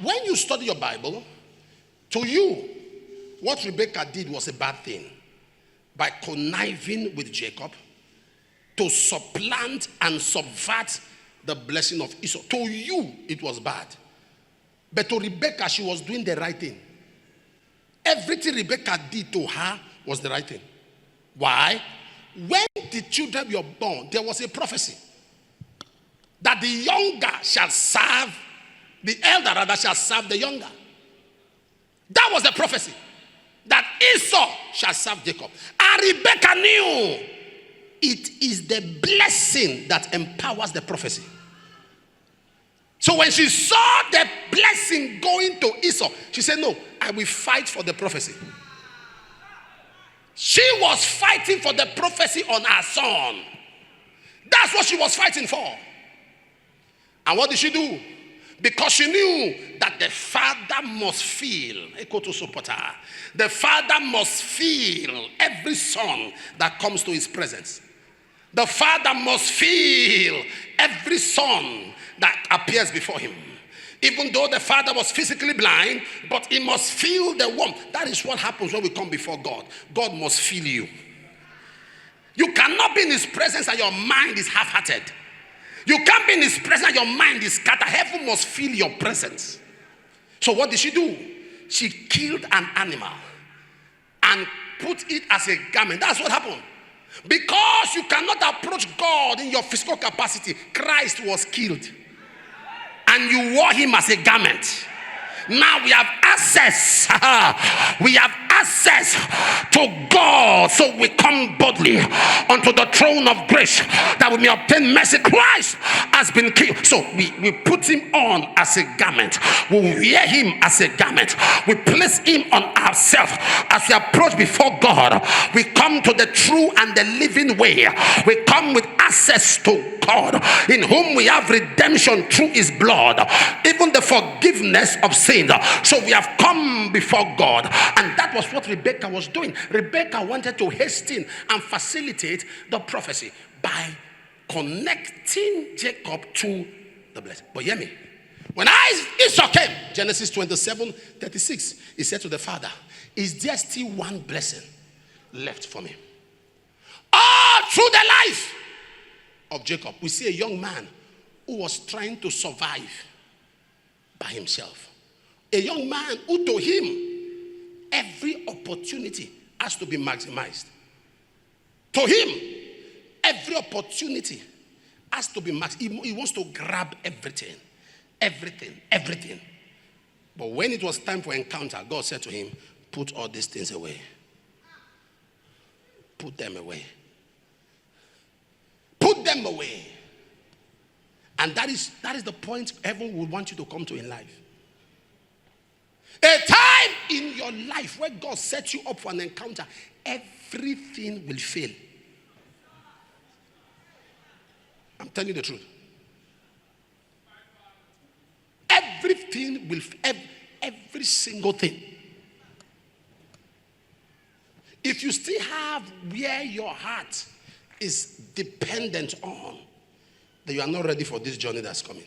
when you study your Bible, to you, what Rebekah did was a bad thing. By conniving with Jacob to supplant and subvert the blessing of Esau. To you, it was bad. But to Rebekah, she was doing the right thing. Everything Rebekah did to her was the right thing. Why? When the children were born, there was a prophecy that the younger shall serve, the elder rather shall serve the younger. That was the prophecy. That Esau shall serve Jacob. And Rebekah knew it is the blessing that empowers the prophecy. So when she saw the blessing going to Esau, she said, no, I will fight for the prophecy. She was fighting for the prophecy on her son. That's what she was fighting for. And what did she do? Because she knew that the father must feel. The father must feel every son that comes to his presence. The father must feel every son that appears before him. Even though the father was physically blind, but he must feel the warmth. That is what happens when we come before God. God must feel you. You cannot be in his presence and your mind is half-hearted. You can't be in his presence and your mind is scattered. Heaven must feel your presence. So what did she do? She killed an animal and put it as a garment. That's what happened. Because you cannot approach God in your physical capacity, Christ was killed. And you wore him as a garment. Now we have access. We have access to God. So we come boldly unto the throne of grace that we may obtain mercy. Christ has been killed. So we put him on as a garment. We wear him as a garment. We place him on ourselves. As we approach before God, we come to the true and the living way. We come with access to God, in whom we have redemption through his blood, even the forgiveness of sin. So we have come before God, and that was what Rebekah was doing. Rebekah wanted to hasten and facilitate the prophecy by connecting Jacob to the blessing. But hear me. When Esau came, Genesis 27:36, he said to the father, is there still one blessing left for me? All through the life of Jacob, we see a young man who was trying to survive by himself. A young man who, to him, every opportunity has to be maximized. To him, every opportunity has to be maximized. He wants to grab everything. Everything. But when it was time for encounter, God said to him, put all these things away. Put them away. Put them away. And that is the point heaven would want you to come to in life. A time in your life where God sets you up for an encounter, everything will fail. I'm telling you the truth. Everything will, every single thing. If you still have where your heart is dependent on, then you are not ready for this journey that's coming.